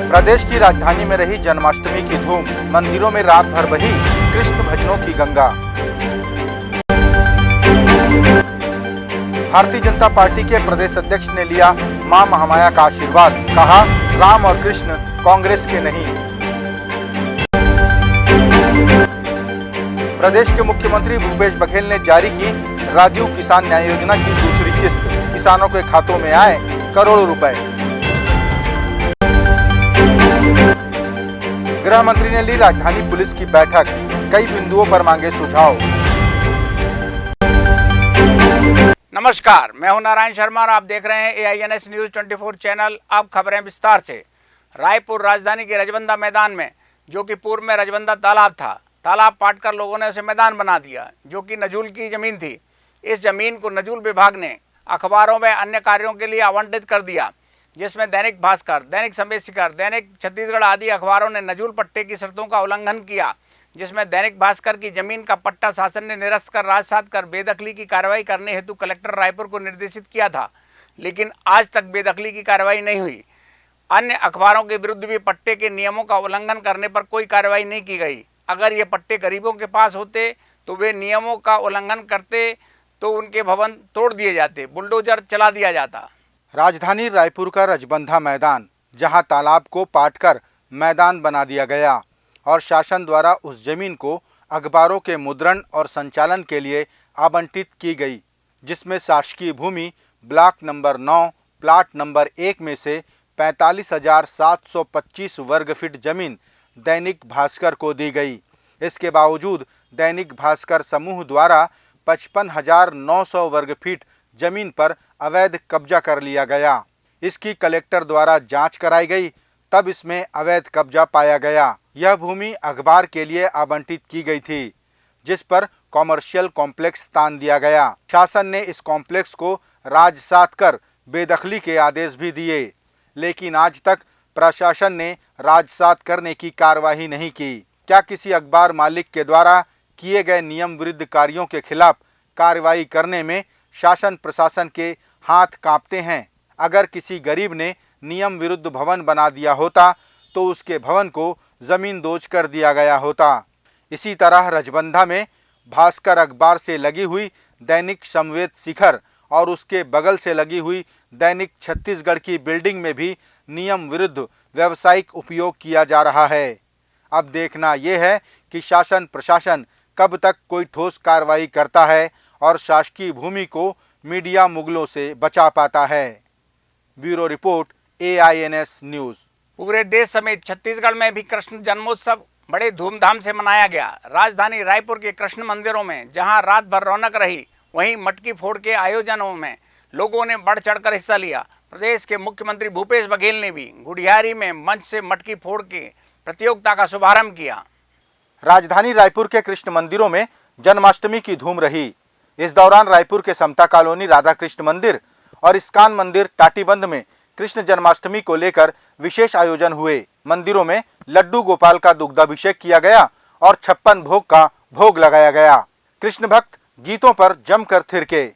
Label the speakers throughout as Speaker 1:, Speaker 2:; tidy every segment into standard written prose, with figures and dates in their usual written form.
Speaker 1: प्रदेश की राजधानी में रही जन्माष्टमी की धूम, मंदिरों में रात भर बही कृष्ण भजनों की गंगा। भारतीय जनता पार्टी के प्रदेश अध्यक्ष ने लिया मां महामाया का आशीर्वाद, कहा राम और कृष्ण कांग्रेस के नहीं। प्रदेश के मुख्यमंत्री भूपेश बघेल ने जारी की राजीव किसान न्याय योजना की दूसरी किस्त, किसानों के खातों में आए करोड़ों रुपए। गृह मंत्री ने ली राजधानी पुलिस की बैठक, कई बिंदुओं पर मांगे सुझाव।
Speaker 2: नमस्कार, मैं हूं नारायण शर्मा और आप देख रहे हैं AINS न्यूज 24 चैनल। अब खबरें विस्तार से। रायपुर राजधानी के रजबंदा मैदान में, जो कि पूर्व में रजबंदा तालाब था, तालाब पाटकर लोगों ने उसे मैदान बना दिया, जो कि नजूल की जमीन थी। इस जमीन को नजूल विभाग ने अखबारों में अन्य कार्यों के लिए आवंटित कर दिया, जिसमें दैनिक भास्कर, दैनिक समय शिखर, दैनिक छत्तीसगढ़ आदि अखबारों ने नजूल पट्टे की शर्तों का उल्लंघन किया, जिसमें दैनिक भास्कर की जमीन का पट्टा शासन ने निरस्त कर राजसात कर बेदखली की कार्रवाई करने हेतु कलेक्टर रायपुर को निर्देशित किया था, लेकिन आज तक बेदखली की कार्रवाई नहीं हुई। अन्य अखबारों के विरुद्ध भी पट्टे के नियमों का उल्लंघन करने पर कोई कार्रवाई नहीं की गई। अगर ये पट्टे गरीबों के पास होते तो वे नियमों का उल्लंघन करते तो उनके भवन तोड़ दिए जाते, बुलडोजर चला दिया जाता।
Speaker 1: राजधानी रायपुर का रजबंधा मैदान, जहां तालाब को पाटकर मैदान बना दिया गया और शासन द्वारा उस जमीन को अखबारों के मुद्रण और संचालन के लिए आवंटित की गई, जिसमें शासकीय भूमि ब्लॉक नंबर 9 प्लाट नंबर 1 में से 45,725 वर्ग फीट जमीन दैनिक भास्कर को दी गई। इसके बावजूद दैनिक भास्कर समूह द्वारा 55,900 वर्ग फीट जमीन पर अवैध कब्जा कर लिया गया। इसकी कलेक्टर द्वारा जांच कराई गई, तब इसमें अवैध कब्जा पाया गया। यह भूमि अखबार के लिए आवंटित की गई थी, जिस पर कॉमर्शियल कॉम्प्लेक्स तान दिया गया। शासन ने इस कॉम्प्लेक्स को राजसात कर बेदखली के आदेश भी दिए, लेकिन आज तक प्रशासन ने राजसात करने की कार्यवाही नहीं की। क्या किसी अखबार मालिक के द्वारा किए गए नियम विरुद्ध कार्यों के खिलाफ कार्रवाई करने में शासन प्रशासन के हाथ कांपते हैं? अगर किसी गरीब ने नियम विरुद्ध भवन बना दिया होता तो उसके भवन को जमीन दोज कर दिया गया होता। इसी तरह रजबंधा में भास्कर अखबार से लगी हुई दैनिक समवेत शिखर और उसके बगल से लगी हुई दैनिक छत्तीसगढ़ की बिल्डिंग में भी नियम विरुद्ध व्यावसायिक उपयोग किया जा रहा है। अब देखना यह है कि शासन प्रशासन कब तक कोई ठोस कार्रवाई करता है और शासकीय भूमि को मीडिया मुगलों से बचा पाता है। Bureau report, AINS news.
Speaker 2: पूरे देश समेत छत्तीसगढ़ में भी कृष्ण जन्मोत्सव बड़े धूमधाम से मनाया गया। राजधानी रायपुर के कृष्ण मंदिरों में जहां रात भर रौनक रही, वहीं मटकी फोड़ के आयोजनों में लोगों ने बढ़ चढ़कर हिस्सा लिया। प्रदेश के मुख्यमंत्री भूपेश बघेल ने भी गुड़ियारी में मंच से मटकी फोड़ के प्रतियोगिता का शुभारंभ किया।
Speaker 1: राजधानी रायपुर के कृष्ण मंदिरों में जन्माष्टमी की धूम रही। इस दौरान रायपुर के समता कॉलोनी राधा कृष्ण मंदिर और इस्कान मंदिर टाटीबंध में कृष्ण जन्माष्टमी को लेकर विशेष आयोजन हुए। मंदिरों में लड्डू गोपाल का दुग्धाभिषेक किया गया और 56 भोग का भोग लगाया गया। कृष्ण भक्त गीतों पर जमकर थिरके।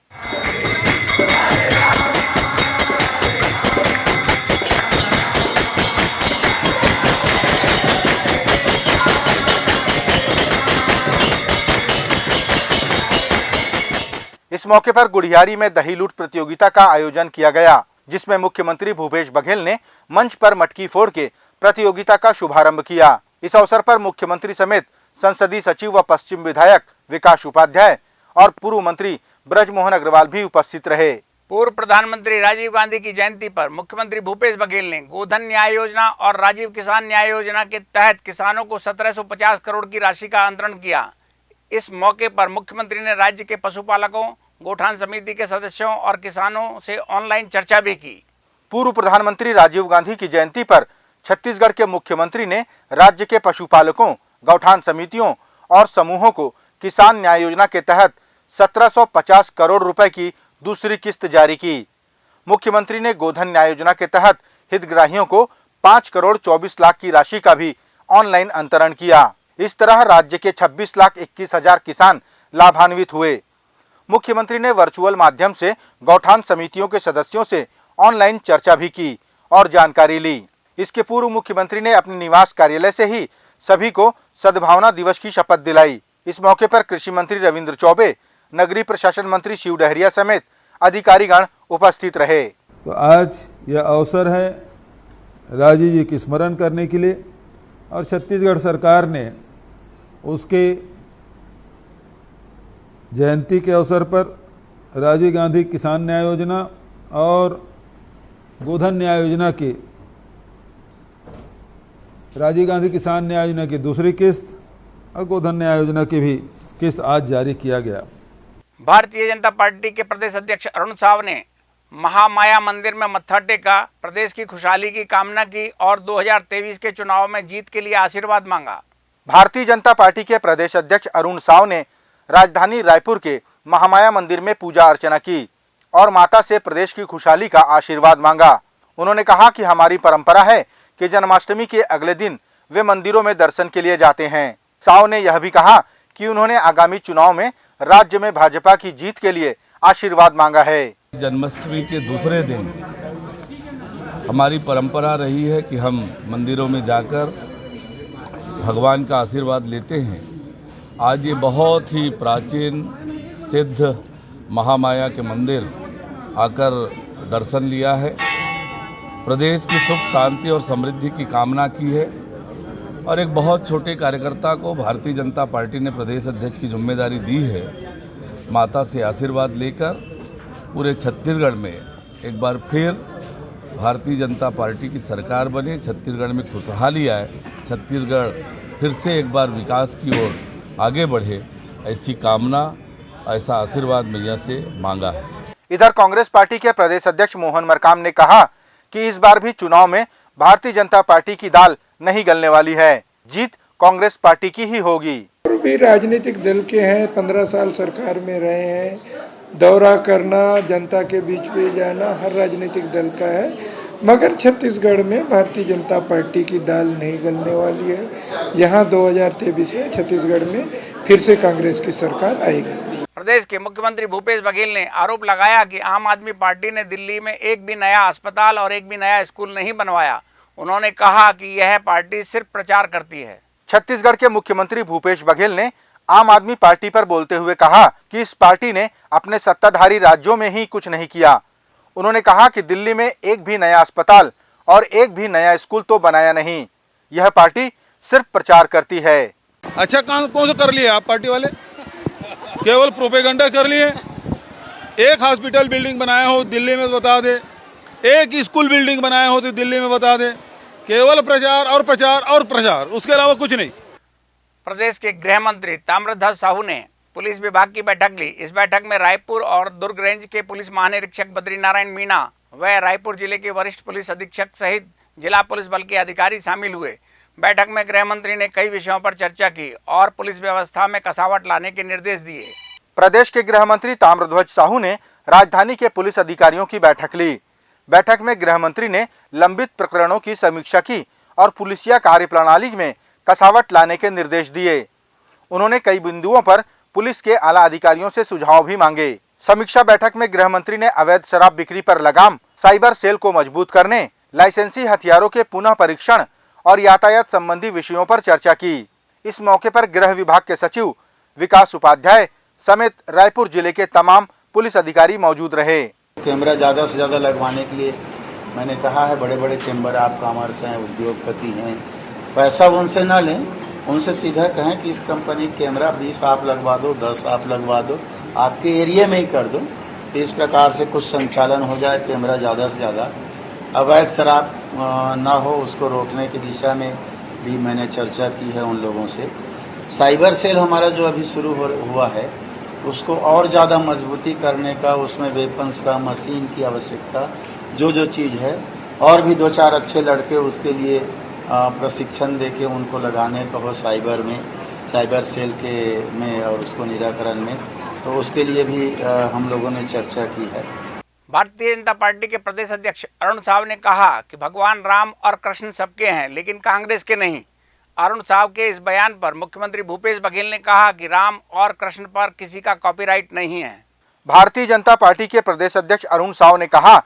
Speaker 1: इस मौके पर गुड़ियारी में दही लूट प्रतियोगिता का आयोजन किया गया, जिसमें मुख्यमंत्री भूपेश बघेल ने मंच पर मटकी फोड़ के प्रतियोगिता का शुभारंभ किया। इस अवसर पर मुख्यमंत्री समेत संसदीय सचिव व पश्चिम विधायक विकास उपाध्याय और पूर्व मंत्री ब्रजमोहन अग्रवाल भी उपस्थित रहे।
Speaker 2: पूर्व प्रधानमंत्री राजीव गांधी की जयंती पर मुख्यमंत्री भूपेश बघेल ने गोधन न्याय योजना और राजीव किसान न्याय योजना के तहत किसानों को 1750 करोड़ की राशि का अंतरण किया। इस मौके पर मुख्यमंत्री ने राज्य के पशुपालकों, गौठान समिति के सदस्यों और किसानों से ऑनलाइन चर्चा भी की।
Speaker 1: पूर्व प्रधानमंत्री राजीव गांधी की जयंती पर छत्तीसगढ़ के मुख्यमंत्री ने राज्य के पशुपालकों, गौठान समितियों और समूहों को किसान न्याय योजना के तहत 1750 करोड़ रुपए की दूसरी किस्त जारी की। मुख्यमंत्री ने गोधन न्याय योजना के तहत हितग्राहियों को 5 करोड़ 24 लाख की राशि का भी ऑनलाइन अंतरण किया। इस तरह राज्य के 26,21,000 किसान लाभान्वित हुए। मुख्यमंत्री ने वर्चुअल माध्यम से गौठान समितियों के सदस्यों से ऑनलाइन चर्चा भी की और जानकारी ली। इसके पूर्व मुख्यमंत्री ने अपने निवास कार्यालय से ही सभी को सद्भावना दिवस की शपथ दिलाई। इस मौके पर कृषि मंत्री रविंद्र चौबे, नगरीय प्रशासन मंत्री शिव डहरिया समेत अधिकारीगण उपस्थित रहे।
Speaker 3: तो आज यह अवसर है राजीव जी की स्मरण करने के लिए और छत्तीसगढ़ सरकार ने उसके जयंती के अवसर पर राजीव गांधी किसान न्याय योजना और गोधन न्याय योजना की राजीव गांधी किसान न्याय योजना की दूसरी किस्त और गोधन न्याय योजना की भी किस्त आज जारी किया गया।
Speaker 2: भारतीय जनता पार्टी के प्रदेश अध्यक्ष अरुण साव ने महामाया मंदिर में मत्था टेका, प्रदेश की खुशहाली की कामना की और 2023 के चुनाव में जीत के लिए आशीर्वाद मांगा।
Speaker 1: भारतीय जनता पार्टी के प्रदेश अध्यक्ष अरुण साव ने राजधानी रायपुर के महामाया मंदिर में पूजा अर्चना की और माता से प्रदेश की खुशहाली का आशीर्वाद मांगा। उन्होंने कहा कि हमारी परंपरा है कि जन्माष्टमी के अगले दिन वे मंदिरों में दर्शन के लिए जाते हैं। साव ने यह भी कहा कि उन्होंने आगामी चुनाव में राज्य में भाजपा की जीत के लिए आशीर्वाद मांगा है।
Speaker 4: जन्माष्टमी के दूसरे दिन हमारी परंपरा रही है कि हम मंदिरों में जाकर भगवान का आशीर्वाद लेते हैं। आज ये बहुत ही प्राचीन सिद्ध महामाया के मंदिर आकर दर्शन लिया है, प्रदेश की सुख शांति और समृद्धि की कामना की है और एक बहुत छोटे कार्यकर्ता को भारतीय जनता पार्टी ने प्रदेश अध्यक्ष की जिम्मेदारी दी है। माता से आशीर्वाद लेकर पूरे छत्तीसगढ़ में एक बार फिर भारतीय जनता पार्टी की सरकार बने, छत्तीसगढ़ में खुशहाली आए, छत्तीसगढ़ फिर से एक बार विकास की ओर आगे बढ़े, ऐसी कामना, ऐसा आशीर्वाद मैया से मांगा है।
Speaker 1: इधर कांग्रेस पार्टी के प्रदेश अध्यक्ष मोहन मरकाम ने कहा कि इस बार भी चुनाव में भारतीय जनता पार्टी की दाल नहीं गलने वाली है, जीत कांग्रेस पार्टी की ही होगी।
Speaker 5: भी राजनीतिक दल के हैं, 15 साल सरकार में रहे हैं, दौरा करना, जनता के बीच में जाना हर राजनीतिक दल का है, मगर छत्तीसगढ़ में भारतीय जनता पार्टी की दाल नहीं गलने वाली है। यहाँ 2023 में छत्तीसगढ़ में फिर से कांग्रेस की सरकार आएगी।
Speaker 2: प्रदेश के मुख्यमंत्री भूपेश बघेल ने आरोप लगाया कि आम आदमी पार्टी ने दिल्ली में एक भी नया अस्पताल और एक भी नया स्कूल नहीं बनवाया। उन्होंने कहा कि यह पार्टी सिर्फ प्रचार करती है।
Speaker 1: छत्तीसगढ़ के मुख्यमंत्री भूपेश बघेल ने आम आदमी पार्टी पर बोलते हुए कहा कि इस पार्टी ने अपने सत्ताधारी राज्यों में ही कुछ नहीं किया। उन्होंने कहा कि दिल्ली में एक भी नया अस्पताल और एक भी नया स्कूल तो बनाया नहीं, यह पार्टी सिर्फ प्रचार करती है।
Speaker 6: अच्छा काम कौन सा कर लिया आप पार्टी वाले? केवल प्रोपेगेंडा कर लिए। एक हॉस्पिटल बिल्डिंग बनाया हो दिल्ली में बता दे, एक स्कूल बिल्डिंग बनाया हो तो दिल्ली में बता दे, केवल प्रचार और प्रचार और प्रचार, उसके अलावा कुछ नहीं।
Speaker 2: प्रदेश के गृह मंत्री ताम्रध्वज साहू ने पुलिस विभाग की बैठक ली। इस बैठक में रायपुर और दुर्ग रेंज के पुलिस महानिरीक्षक बद्रीनारायण मीणा व रायपुर जिले के वरिष्ठ पुलिस अधीक्षक सहित जिला पुलिस बल के अधिकारी शामिल हुए। बैठक में गृह मंत्री ने कई विषयों पर चर्चा की और पुलिस व्यवस्था में कसावट लाने के निर्देश दिए।
Speaker 1: प्रदेश के गृह मंत्री ताम्रध्वज साहू ने राजधानी के पुलिस अधिकारियों की बैठक ली। बैठक में गृह मंत्री ने लंबित प्रकरणों की समीक्षा की और पुलिसिया कार्यप्रणाली में कसावट लाने के निर्देश दिए। उन्होंने कई बिंदुओं पर पुलिस के आला अधिकारियों से सुझाव भी मांगे। समीक्षा बैठक में गृह मंत्री ने अवैध शराब बिक्री पर लगाम, साइबर सेल को मजबूत करने, लाइसेंसी हथियारों के पुनः परीक्षण और यातायात संबंधी विषयों पर चर्चा की। इस मौके पर गृह विभाग के सचिव विकास उपाध्याय समेत रायपुर जिले के तमाम पुलिस अधिकारी मौजूद रहे।
Speaker 7: कैमरा ज़्यादा से ज़्यादा लगवाने के लिए मैंने कहा है, बड़े बड़े चैम्बर आप कॉमर्स हैं, उद्योगपति हैं, पैसा उनसे ना लें, उनसे सीधा कहें कि इस कंपनी कैमरा 20 आप लगवा दो, 10 आप लगवा दो, आपके एरिया में ही कर दो। तो इस प्रकार से कुछ संचालन हो जाए, कैमरा ज़्यादा से ज़्यादा। अवैध शराब ना हो, उसको रोकने की दिशा में भी मैंने चर्चा की है उन लोगों से। साइबर सेल हमारा जो अभी शुरू हुआ है, उसको और ज़्यादा मजबूती करने का, उसमें वेपन्स का, मशीन की आवश्यकता जो चीज़ है, और भी 2-4 अच्छे लड़के उसके लिए प्रशिक्षण देके उनको लगाने का हो साइबर में, साइबर सेल के में और उसको निराकरण में, तो उसके लिए भी हम लोगों ने चर्चा की है।
Speaker 2: भारतीय जनता पार्टी के प्रदेश अध्यक्ष अरुण साव ने कहा कि भगवान राम और कृष्ण सबके हैं, लेकिन कांग्रेस के नहीं। अरुण साव के इस बयान पर मुख्यमंत्री भूपेश बघेल ने कहा कि राम और कृष्ण पर किसी का कॉपीराइट नहीं है।
Speaker 1: भारतीय जनता पार्टी के प्रदेश अध्यक्ष अरुण साव ने कहा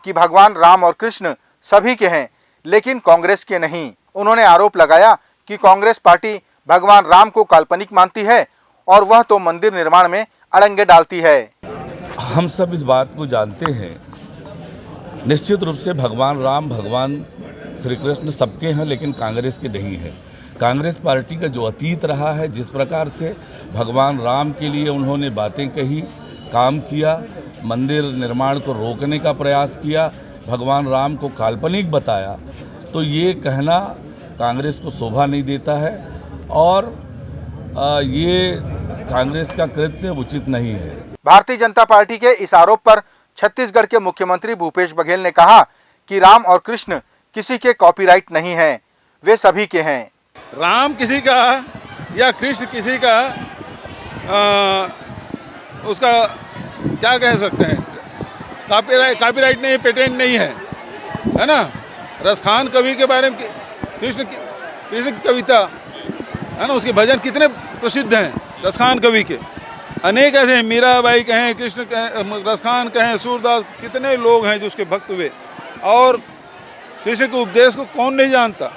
Speaker 1: कि भगवान राम और कृष्ण सभी के हैं, लेकिन कांग्रेस के नहीं। उन्होंने आरोप लगाया कि कांग्रेस पार्टी भगवान राम को काल्पनिक मानती है और वह तो मंदिर निर्माण में अड़ंगे डालती है।
Speaker 4: हम सब इस बात को जानते हैं, निश्चित रूप से भगवान राम, भगवान श्री कृष्ण सबके हैं, लेकिन कांग्रेस के नहीं है। कांग्रेस पार्टी का जो अतीत रहा है, जिस प्रकार से भगवान राम के लिए उन्होंने बातें कही, काम किया, मंदिर निर्माण को रोकने का प्रयास किया, भगवान राम को काल्पनिक बताया, तो ये कहना कांग्रेस को शोभा नहीं देता है और ये कांग्रेस का कृत्य उचित नहीं है।
Speaker 1: भारतीय जनता पार्टी के इस आरोप पर छत्तीसगढ़ के मुख्यमंत्री भूपेश बघेल ने कहा कि राम और कृष्ण किसी के कॉपीराइट नहीं हैं, वे सभी के हैं।
Speaker 6: राम किसी का या कृष्ण किसी का उसका क्या कह सकते हैं, कॉपीराइट नहीं है, पेटेंट नहीं है ना। रसखान कवि के बारे में कृष्ण की कविता है ना, उसके भजन कितने प्रसिद्ध हैं रसखान कवि के, अनेक ऐसे हैं, मीराबाई कहें, कृष्ण कहें, रसखान कहें, सूरदास, कितने लोग हैं जो उसके भक्त हुए, और कृष्ण के उपदेश को कौन नहीं जानता।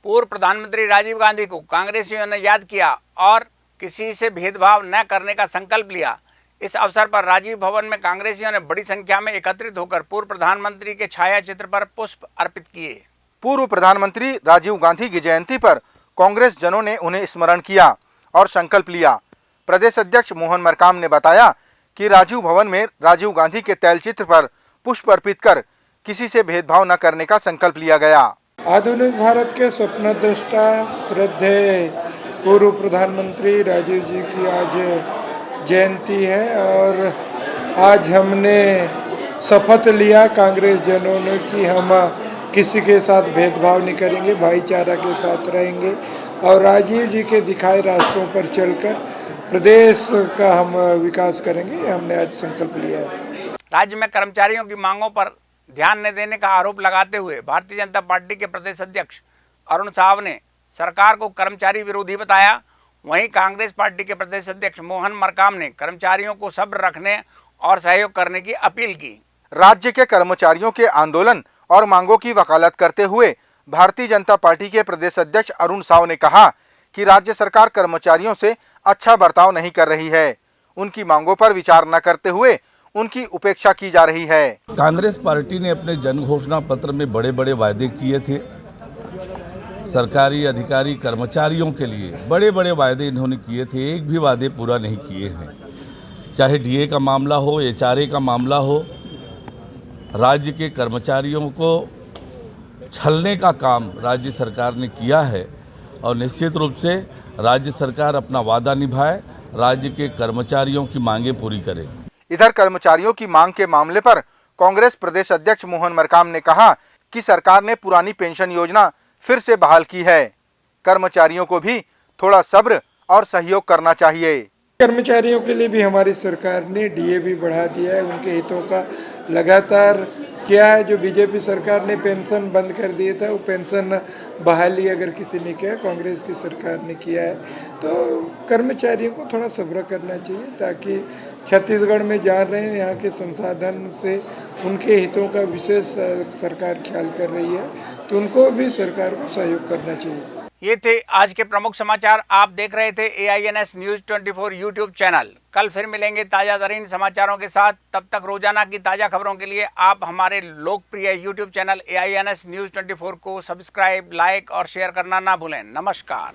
Speaker 2: पूर्व प्रधानमंत्री राजीव गांधी को कांग्रेसियों ने याद किया और किसी से भेदभाव न करने का संकल्प लिया। इस अवसर पर राजीव भवन में कांग्रेसियों ने बड़ी संख्या में एकत्रित होकर पूर्व प्रधानमंत्री के छाया चित्र पर पुष्प अर्पित किए।
Speaker 1: पूर्व प्रधानमंत्री राजीव गांधी की जयंती पर कांग्रेस जनों ने उन्हें स्मरण किया और संकल्प लिया। प्रदेश अध्यक्ष मोहन मरकाम ने बताया कि राजीव भवन में राजीव गांधी के तैलचित्र पर पुष्प अर्पित कर किसी से भेदभाव न करने का संकल्प लिया गया।
Speaker 5: आधुनिक भारत के स्वप्नद्रष्टा श्रद्धेय पूर्व प्रधानमंत्री राजीव जी की आज जयंती है और आज हमने शपथ लिया कांग्रेस जनों ने कि हम किसी के साथ भेदभाव नहीं करेंगे, भाईचारा के साथ रहेंगे और राजीव जी के दिखाए रास्तों पर चलकर प्रदेश का हम विकास करेंगे। हमने आज संकल्प लिया है।
Speaker 2: राज्य में कर्मचारियों की मांगों पर ध्यान न देने का आरोप लगाते हुए भारतीय जनता पार्टी के प्रदेश अध्यक्ष अरुण साव ने सरकार को कर्मचारी विरोधी बताया। वहीं कांग्रेस पार्टी के प्रदेश अध्यक्ष मोहन मरकाम ने कर्मचारियों को सब्र रखने और सहयोग करने की अपील की।
Speaker 1: राज्य के कर्मचारियों के आंदोलन और मांगों की वकालत करते हुए भारतीय जनता पार्टी के प्रदेश अध्यक्ष अरुण साव ने कहा कि राज्य सरकार कर्मचारियों से अच्छा बर्ताव नहीं कर रही है, उनकी मांगों पर विचार न करते हुए उनकी उपेक्षा की जा रही है।
Speaker 4: कांग्रेस पार्टी ने अपने जन घोषणा पत्र में बड़े बड़े वायदे किए थे, सरकारी अधिकारी कर्मचारियों के लिए बड़े बड़े वायदे इन्होंने किए थे, एक भी वादे पूरा नहीं किए हैं। चाहे डीए का मामला हो, एचआरए का मामला हो, राज्य के कर्मचारियों को छलने का काम राज्य सरकार ने किया है और निश्चित रूप से राज्य सरकार अपना वादा निभाए, राज्य के कर्मचारियों की मांगें पूरी करे।
Speaker 1: इधर कर्मचारियों की मांग के मामले पर कांग्रेस प्रदेश अध्यक्ष मोहन मरकाम ने कहा कि सरकार ने पुरानी पेंशन योजना फिर से बहाल की है, कर्मचारियों को भी थोड़ा सब्र और सहयोग करना चाहिए।
Speaker 5: कर्मचारियों के लिए भी हमारी सरकार ने डीए भी बढ़ा दिया है, उनके हितों का लगातार किया है। जो बीजेपी सरकार ने पेंशन बंद कर दिया था, वो पेंशन बहाली अगर किसी ने किया, कांग्रेस की सरकार ने किया है। तो कर्मचारियों को थोड़ा सब्र करना चाहिए ताकि छत्तीसगढ़ में जा रहे हैं, यहाँ के संसाधन से उनके हितों का विशेष सरकार ख्याल कर रही है, तो उनको भी सरकार को सहयोग करना चाहिए।
Speaker 2: ये थे आज के प्रमुख समाचार। आप देख रहे थे AINS न्यूज़ 24 यूट्यूब चैनल। कल फिर मिलेंगे ताज़ा तरीन समाचारों के साथ। तब तक रोजाना की ताज़ा खबरों के लिए आप हमारे लोकप्रिय यूट्यूब चैनल AINS न्यूज़ 24 को सब्सक्राइब, लाइक और शेयर करना ना भूलें। नमस्कार।